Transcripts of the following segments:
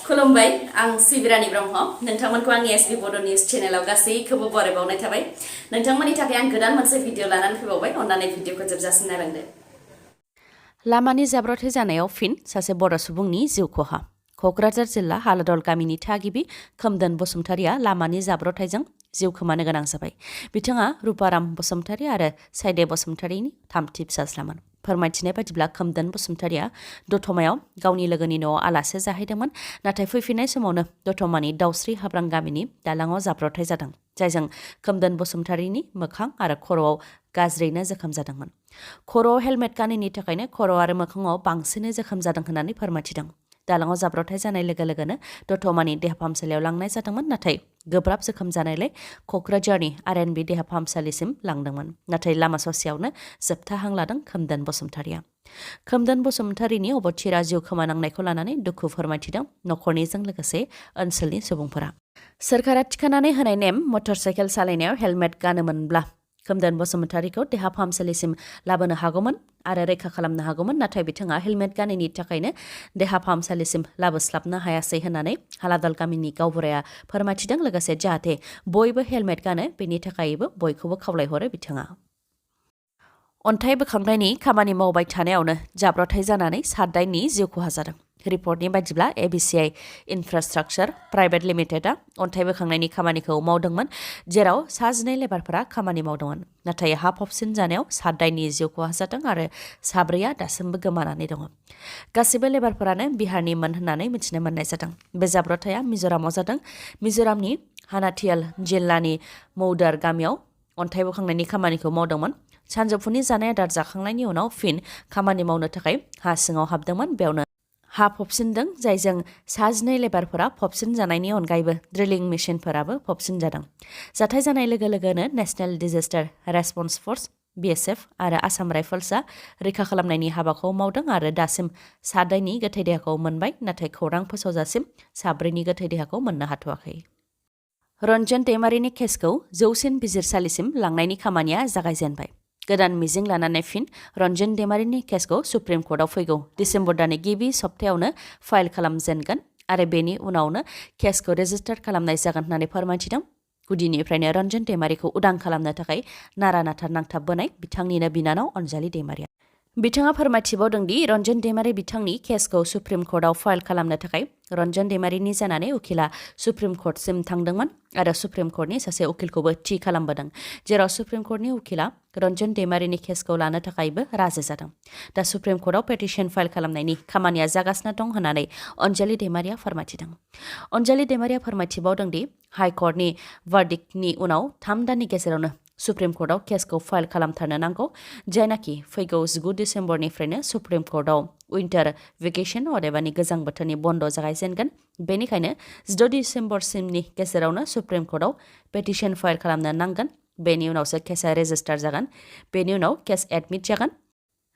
खुलुमबाय आं सिबिरानि ब्रह्म नोंथांमोनखौ आंनि एसबी बड' निउज चेनेलाव गासैखौबो बरायबावनाय थाबाय नोंथांमोननि थाखाय आं गोदान मोनसे भिडिअ लानानै फैबावबाय अन्नानै भिडिअखौ जोबजासिम नायलांदो लामानि जाब्रथाय जानायाव फिन सासे बर' सुबुंनि जिउ खहा क'क्राझार जिल्ला हालोदल गामिनि थागिबि खोमदोन बसुमतारिया लामानि जाब्रथायजों जिउ खोमानो गोनां जाबाय बिथाङा रुपाराम बसुमतारि आरो साइदे बसुमतारिनि थामथि फिसाज्लामोन फोरमायथिनाय बायदिब्ला खोमदोन बसुमतारिया दतमायाव गावनि लोगोनि न'आव आलासि जाहैदोंमोन नाथाय फैफिननाय समावनो दतमानि दाउस्रि हाब्रां गामिनि दालाङाव जाब्रथाय जादों जायजों खोमदोन बसुमतारिनि मोखां आरो खर'आव गाज्रियैनो जोखोम जादोंमोन खर'आव हेलमेट गानैनि थाखायनो खर' आरो मोखाङाव बांसिनै जोखोम जादों होननानै फोरमायथिदों दालाङाव जाब्रथाय जानाय लोगो लोगोनो दतमानि देहा फाहामसालियाव लांनाय जादोंमोन नाथाय गोब्राब जोखोम जानायलाय क'क्राझारनि आरएनबि देहा फाहामसालिसिम लांदोंमोन नाथाय लामा ससेयावनो जोबथा हां लादों खोमदोन बसुमतारिया खोमदोन बसुमतारिनि अबथिरा जिउ खोमानांनायखौ लानानै दुखु फोरमायथिदों नखरनिजों लोगोसे ओनसोलनि सुबुंफोरा सोरखारा थिखानानै होनाय नेम मटर साइकेल सालायनायाव हेलमेट गानोमोनब्ला खोमदोन बसुमतारिखौ देहा फाहामसालिसिम लाबोनो हागौमोन आरो रैखा खालामनो हागौमोन नाथाय बिथाङा हेलमेट गानैनि थाखायनो देहा फाहामसालिसिम लाबोस्लाबनो हायासै होननानै हालादल गामिनि गावबुराया फोरमायथिदों लोगोसे जाहाथे बयबो हेलमेट गानो बेनि थाखायबो बयखौबो खावलायहरो बिथाङा अन्थाइ बोखांनायनि खामानि मावबाय थानायावनो जाब्रथाय जानानै 7 दाइननि जिउ खहा जादों रिपर्टनि बायदिब्ला एबिसिआइ इनफ्रास्ट्राक्चार प्राइभेट लिमिटेडआ अन्थाइ बोखांनायनि खामानिखौ मावदोंमोन जेराव 12 लेबारफोरा खामानि मावदोंमोन नाथाय हा फबसिन जानायाव 7 दाइननि जिउ खहा जादों आरो 4 दासिमबो गोमानानै दङ गासिबो लेबारफोरानो बिहारनिमोन होननानै मिथिनो मोननाय जादों बे जाब्रथाया मिजोरामाव जादों मिजोरामनि हानाथियाल जिल्लानि मौदार गामियाव अन्थाइ बोखांनायनि खामानिखौ मावदोंमोन सानजौफुनि जानाय आदार जाखांनायनि उनाव फिन खामानि मावनो थाखाय हा सिङाव हाबदोंमोन बेयावनो हा फबसिनदों जायजों 12 लेबारफोरा फबसिन जानायनि अनगायैबो ड्रिलिं मेसिनफोराबो फबसिन जादों जाथाय जानाय लोगो लोगोनो नेशनेल डिजास्टार रेसपन्स फर्स बिएसएफ आरो आसाम राइफल्सआ रैखा खालामनायनि हाबाखौ मावदों आरो दासिम 7 दाइननि गोथै देहाखौ मोनबाय नाथाय खौरां फोसावजासिम 4 गोथै देहाखौ मोननो हाथ'वाखै रन्जन दैमारिनि केसखौ जौसिन बिजिरसालिसिम लांनायनि खामानिया जागायजेनबाय गोदान मिजिं लानानै फिन रन्जन दैमारिनि केसखौ सुप्रिम कर्टआव फैगौ डिसेम्बर दाननि गिबि सप्तायावनो फाइल खालामजेनगोन आरो बेनि उनावनो केसखौ रेजिस्टार खालामनाय जागोन होननानै फोरमायथिदों गुदिनिफ्रायनो रन्जन दैमारिखौ उदां खालामनो थाखाय नारा नाथा नांथाबबोनाय बिथांनिनो बिनानाव अनजालि दैमारिया बिथाङा फोरमायथिबावदों दि रन्जन दैमारि बिथांनि केसखौ सुप्रिम कर्टआव फाइल खालामनो थाखाय रन्जन दैमारिनि जानानै उखिला सुप्रिम कर्टसिम थांदोंमोन आरो सुप्रिम कर्टनि सासे उखिलखौबो थि खालामबोदों जेराव सुप्रिम कर्टनि उखिला रन्जन दैमारिनि केसखौ लानो थाखायबो राजि जादों दा सुप्रिम कर्टआव पेटिशन फाइल खालामनायनि खामानिया जागासिनो दं होननानै अनजालि दैमारिया फोरमायथिदों अनजालि दैमारिया फोरमायथिबावदों दि हाइकर्टनि भार्डिक्टनि उनाव 3 दाननि गेजेरावनो सुप्रिम कर्टआव केसखौ फाइल खालामथारनो नांगौ जायनाखि फैगौ 19 डिसेम्बरनिफ्रायनो सुप्रिम कर्टआव उइन्टार भेकेशन अदेबानि गोजां बोथोरनि बन्द जागायजेनगोन बेनिखायनो 16 डिसेम्बरसिमनि गेजेरावनो सुप्रिम कर्टआव पेटिशन फाइल खालामनो नांगोन बेनि उनावसो केसआ रेजिस्टार जागोन बेनि उनाव केस एडमिट जागोन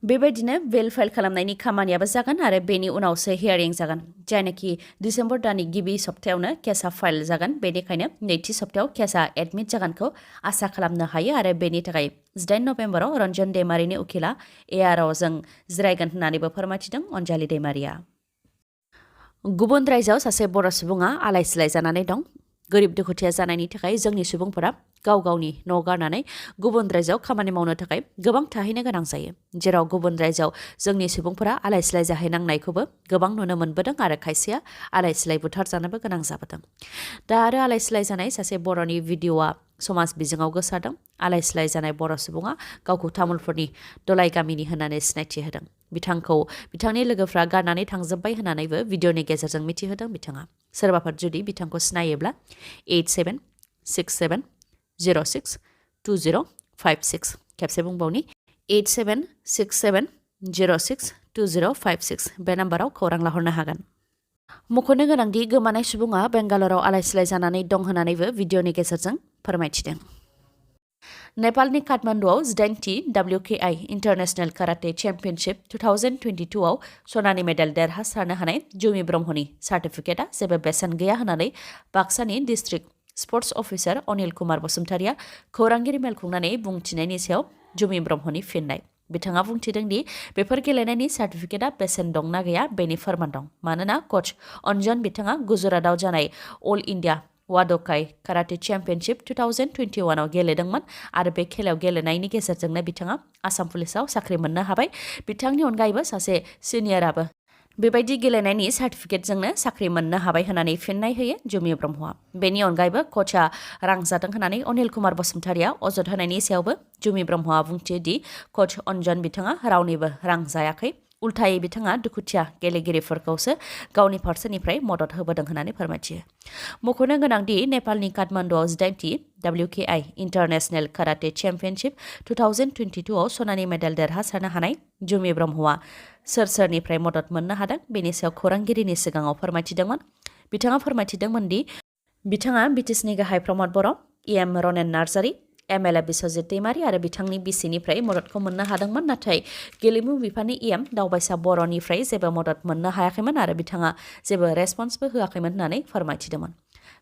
बेबायदिनो बेल फाइल खालामनायनि खामानियाबो जागोन आरो बेनि उनावसो हियारिं जागोन जायनाखि डिसेम्बर दाननि गिबि सप्तायावनो केसआ फाइल जागोन बेनिखायनो नैथि सप्तायाव केसआ एडमिट जागोनखौ आसा खालामनो हायो आरो बेनि थाखाय 18 नभेम्बराव रन्जन दैमारिनि उखिला एआरअजों जिरायगोन होननानैबो फोरमायथिदों अनजालि दैमारिया गुबुन रायजोआव सासे बर' सुबुङा आलाय सिलाय जानानै दं गोरिब दुखुथिया जानायनि थाखाय जोंनि सुबुंफोरा गाव गावनि न' गारनानै गुबुन रायजोआव खामानि मावनो थाखाय गोबां थाहैनो गोनां जायो जेराव गुबुन रायजोआव जोंनि सुबुंफोरा आलाय सिलाय जाहैनांनायखौबो गोबां नुनो मोनबोदों आरो खायसेया आलाय सिलाय बुथारजानोबो गोनां जाबोदों दा आरो आलाय सिलाय जानाय सासे बर'नि भिडिअ'आ समाज बिजोङाव गोसारदों आलाय सिलाय जानाय बर' सुबुङा गावखौ तामुलपुरनि दलाइ गामिनि होननानै सिनायथि होदों बिथांखौ बिथांनि लोगोफ्रा गारनानै थांजोब्बाय होननानैबो भिडिअ'नि गेजेरजों मिथिहोदों बिथाङा सोरबाफोर जुदि बिथांखौ सिनायोब्ला 8767062056 खेबसे बुंबावनि 8767062056 बे नाम्बाराव खौरां लाहरनो हागोन मख'नो गोनांदि गोमानाय सुबुङा बेंगालराव आलाय सिलाय जानानै दं होननानैबो भिडिअ'नि गेजेरजों फोरमायथिदों नेपालनि काठमान्डुआव 18थि WKI इन्टारनेशनेल काराटे चेम्पियनशिप 2022 आव सनानि मेडेल देरहासारनो हानाय जुमि ब्रह्मनि सार्टिफिकेटआ जेबो बेसेन गैया होननानै बाक्सानि district sports officer Anil Kumar बसुमतारिया खौरांगिरि मेल खुंनानै बुंथिनायनि सायाव जुमि ब्रह्मनि फिननाय बिथाङा बुंथिदों दि बेफोर गेलेनायनि सार्टिफिकेटआ बेसेन दं ना गैया बेनि फोरमान दं मानोना कच अन्जन बिथाङा गुजरातआव जानाय अल इन्डिया वादकाई काराटे चेम्पियनशिप 2021 आव गेलेदोंमोन आरो बे खेलायाव गेलेनायनि गेजेरजोंनो बिथाङा आसाम पुलिसाव साख्रि मोननो हाबाय बिथांनि अनगायैबो सासे सिनियराबो बेबायदि गेलेनायनि सार्टिफिकेटजोंनो साख्रि मोननो हाबाय होननानै फिननाय होयो जुमि ब्रह्मआ बेनि अनगायैबो कचआ रां जादों होननानै अनिल कुमार बसुमतारिया अजद होनायनि सायावबो जुमि ब्रह्मआ बुंथियो दि कच अन्जन बिथाङा रावनिबो रां जायाखै उल्थायै बिथाङा दुखुथिया गेलेगिरिफोरखौसो गावनि फारसेनिफ्राय मदद होबोदों होननानै फोरमायथियो मख'नो गोनांदि नेपालनि काठमान्डुआव 18थि WKI इन्टारनेशनेल काराटे चेम्पियनशिप 2022 आव सनानि मेडेल देरहासारनो हानाय जुमि ब्रह्मआ सोरनिफ्राय मदद मोननो हादों बेनि सायाव खौरांगिरिनि सिगाङाव फोरमायथिदोंमोन बिथाङा फोरमायथिदोंमोन दि बिथाङा बिटिसिनि गाहाय प्रमद बर' EM रनेन नार्जारी MLA बिश्वजित दैमारी आरो बिथांनि बिसिनिफ्राय मददखौ मोननो हादोंमोन नाथाय गेलेमु बिफाननि EM दावबायसा बर'निफ्राय जेबो मदद मोननो हायाखैमोन आरो बिथाङा जेबो रेसपन्सबो होआखैमोन होननानै फोरमायथिदोंमोन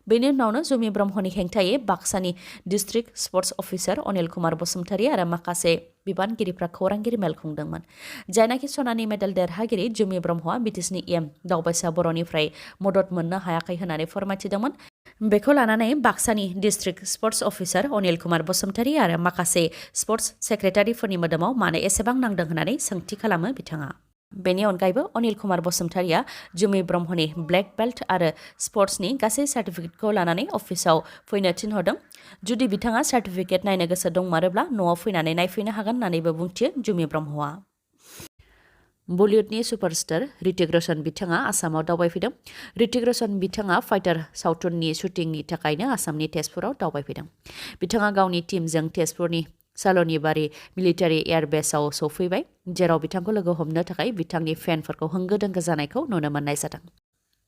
बेनि उनावनो जुमि ब्रह्मनि हेंथायै बाक्सानि district sports officer Anil Kumar Basumatary आरो माखासे बिबानगिरिफ्रा खौरांगिरि मेल खुंदोंमोन जायनाखि सनानि मेडेल देरहागिरि जुमि ब्रह्मआ बिटिसिनि EM दावबायसा बर'निफ्राय मदद मोननो हायाखै होननानै फोरमायथिदोंमन बेखौ लानानै बाक्सानि district sports officer Anil Kumar Basumatary आरो माखासे स्पर्ट्स सेक्रेटारिफोरनि मोदोमाव मानो एसेबां नांदों होननानै सोंथि खालामो बिथाङा बेनि अनगायैबो अनिल कुमार बसुमतारिया जुमि ब्रह्मनि ब्लेक बेल्ट आरो स्पर्ट्सनि गासै सार्टिफिकेटखौ लानानै अफिसाव फैनो थिनहरदों जुदि बिथाङा सार्टिफिकेट नायनो गोसो दंमारोब्ला न'आव फैनानै नायफैनो हागोन होननानैबो बुंथियो जुमि ब्रह्मआ बलिउडनि सुपारस्टार ऋतिक रोशन बिथाङा आसामाव दावबायफैदों ऋतिक रोशन बिथाङा फाइटार सावथुननि शुटिंनि थाखायनो आसामनि तेजपुराव दावबायफैदों बिथाङा गावनि टीमजों तेजपुरनि सालनिबारि मिलिटारि एयारबेसआव सौफैबाय जेराव बिथांखौ लोगो हमनो थाखाय बिथांनि फेनफोरखौ होंगो दोंगो जानायखौ नुनो मोननाय जादों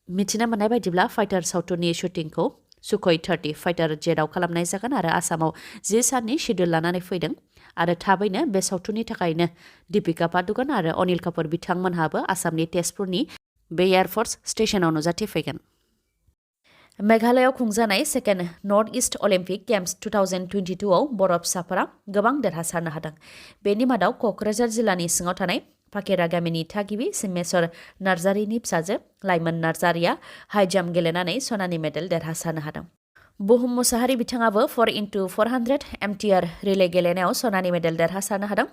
मिथिनो मोननाय बायदिब्ला फाइटार सावथुननि शुटिंखौ सुखय 30 फाइटार जेटआव खालामनाय जागोन आरो आसामाव 10 साननि शेड्युल लानानै फैदों आरो थाबैनो बे सावथुननि थाखायनो दीपिका पादुकन आरो अनिल कापुर बिथांमोनहाबो आसामनि तेजपुरनि बे एयारफोर्स स्टेशनाव नुजाथिफैगोन मेघालयआव खुंजानाय second north east Olympic games 2022 आव बर' फिसाफोरा गोबां देरहासारनो हादों बेनि मादाव क'क्राझार जिल्लानि सिङाव थानाय फाकेरा गामिनि थागिबि सिम्मेश्वर नार्जारीनि फिसाजो लाइमोन नार्जारीया हाइ जाम्प गेलेनानै सनानि मेडेल देरहासारनो हादों बुहुम मुसाहारि बिथाङाबो 4x400 MTR रिले गेलेनायाव सनानि मेडेल देरहासारनो हादों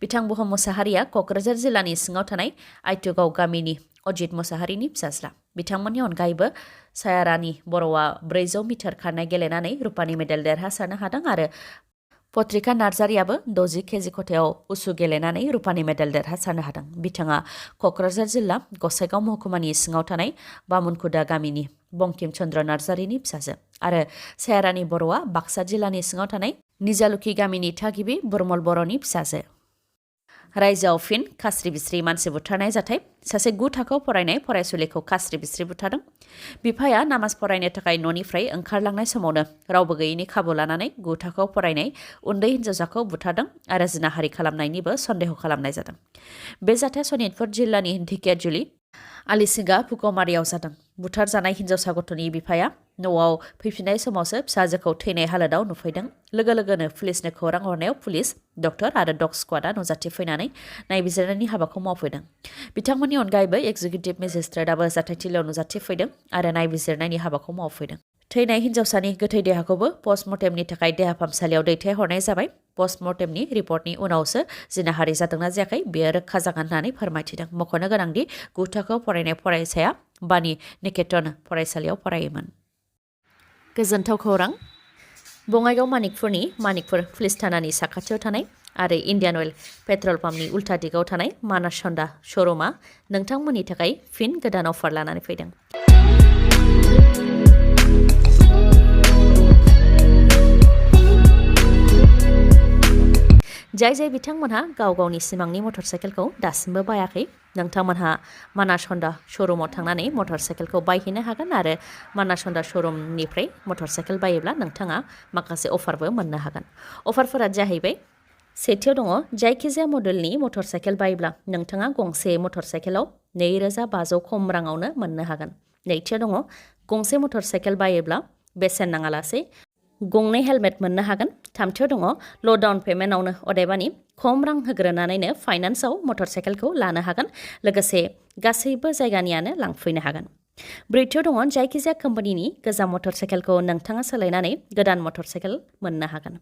बिथां बुहुम मुसाहारिया क'क्राझार जिल्लानि सिङाव थानाय आइतुगाव गामिनि अजित मुसाहारिनि फिसाज्ला बिथांमोननि अनगायैबो सायारानि बर'आ 400 मिटार खारनाय गेलेनानै रुपानि मेडेल देरहासारनो हादों आरो पत्रिका नार्जारीयाबो 60 केजि खथायाव उसु गेलेनानै रुपानि मेडेल देरहासारनो हादों बिथाङा क'क्राझार जिल्ला गसाइगाव महकुमानि सिङाव थानाय बामुनकुदा गामिनि बंकिम चन्द्र नार्जारीनि फिसाजो आरो सायारानि बर'आ बाक्सा जिल्लानि सिङाव थानाय निजालुखि गामिनि थागिबि बुरमल बर'नि फिसाजो रायजोआव फिन खास्रि बिस्रि मानसि बुथारनाय जाथाय सासे 9 थाखोआव फरायनाय फरायसुलिखौ खास्रि बिस्रि बुथारदों बिफाया नामाज फरायनो थाखाय न'निफ्राय ओंखारलांनाय समावनो रावबो गैयैनि खाबु लानानै 9 थाखोआव फरायनाय उन्दै हिन्जावसाखौ बुथारदों आरो जिनाहारि खालामनायनिबो सन्देह खालामनाय जादों बे जाथाया सनितपुर जिल्लानि ढेकियाजुलि आलिसिगा पुकमारियाव जादों बुथारजानाय हिन्जावसा गथ'नि बिफाया न'आव फैफिननाय समावसो फिसाजोखौ थैनाय हालोदाव नुफैदों लोगो लोगोनो पुलिसनो खौरां हरनायाव पुलिस डक्टर आरो डग स्क्वाडआ नुजाथिफैनानै नायबिजिरनायनि हाबाखौ मावफैदों बिथांमोननि अनगायैबो एक्जिकिउटिभ मेजिस्ट्रेटआबो जाथायथिलियाव नुजाथिफैदों आरो नायबिजिरनायनि हाबाखौ मावफैदों थैनाय हिन्जावसानि गोथै देहाखौबो पस्टमर्टेमनि थाखाय देहा फाहामसालियाव दैथायहरनाय जाबाय पस्टमर्टेमनि रिपर्टनि उनावसो जिनाहारि जादोंना जायाखै बेयो रोखा जागोन होननानै फोरमायथिदों मख'नो गोनांदि 9 थाखोआव फरायनाय फरायसाया बानि निकेतन फरायसालियाव फरायोमोन गोजोन्थाव खौरां बङाइगाव मानिकपुर पुलिस थानानि साखाथियाव थानाय आरो इन्डियान अइल पेट्रल पाम्पनि उल्था दिगाव थानाय मानास हन्डा श'रुमा नोंथांमोननि थाखाय फिन गोदान अफार लानानै फैदों जाय बिथांमोनहा गाव गावनि सिमांनि मटर साइकेलखौ दासिमबो बायाखै नोंथांमोनहा मानास हन्डा श'रुमाव थांनानै मटर साइकेलखौ बायहैनो हागोन आरो मानास हन्डा श'रुमनिफ्राय मटर साइकेल बायोब्ला नोंथाङा माखासे अफारबो मोननो हागोन अफारफोरा जाहैबाय सेथियाव दङ जायखिजाया मडेलनि मटर साइकेल बायोब्ला नोंथाङा गंसे मटर साइकेलाव 2500 खम राङावनो मोननो हागोन नैथियाव दङ गंसे मटर साइकेल बायोब्ला बेसेन नाङालासे गंनै हेलमेट मोननो हागोन थामथियाव दङ ल' डाउन पेमेन्टआवनो अदेबानि खम रां होग्रोनानैनो फाइनान्सआव मटर साइकेलखौ लानो हागोन लोगोसे गासैबो जायगानियानो लांफैनो हागोन ब्रैथियाव दङ जायखिजाया कम्पानिनि गोजाम मटर साइकेलखौ नोंथाङा सोलायनानै गोदान मटर साइकेल मोननो हागोन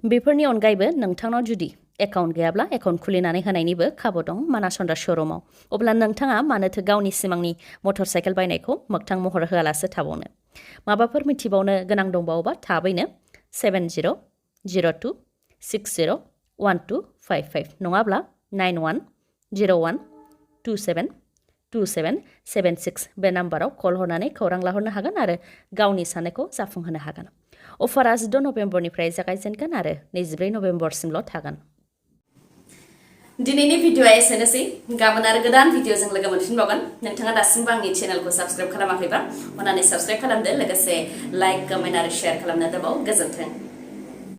बेफोरनि अनगायैबो नोंथांनाव जुदि एकाउन्ट गैयाब्ला एकाउन्ट खुलिनानै होनायनिबो खाबु दं मानासन्दा श'रुमाव अब्ला नोंथाङा मानोथो गावनि सिमांनि मटर साइकेल बायनायखौ मोगथां महर होआलासे थाबावनो माबाफोर मिथिबावनो गोनां दंबावोबा थाबैनो 7002601255 नङाब्ला 9101272776 बे नाम्बाराव कल हरनानै खौरां लाहरनो हागोन आरो गावनि साननायखौ जाफुंहोनो हागोन अफारा 16 नभेम्बरनिफ्राय जागायजेनगोन आरो 24 नभेम्बरसिमल' थागोन दिनैनि भिडिअआ एसेनोसै गाबोन आरो गोदान भिडिअजों लोगो मोनफिनबावगोन नोंथाङा दासिमबो आंनि चेनेलखौ साबस्क्राइब खालामाखैबा अन्नानै साबस्क्राइब खालामदो लोगोसे लाइक कमेन्ट आरो शेयार खालामनो दाबाव गोजोन्थों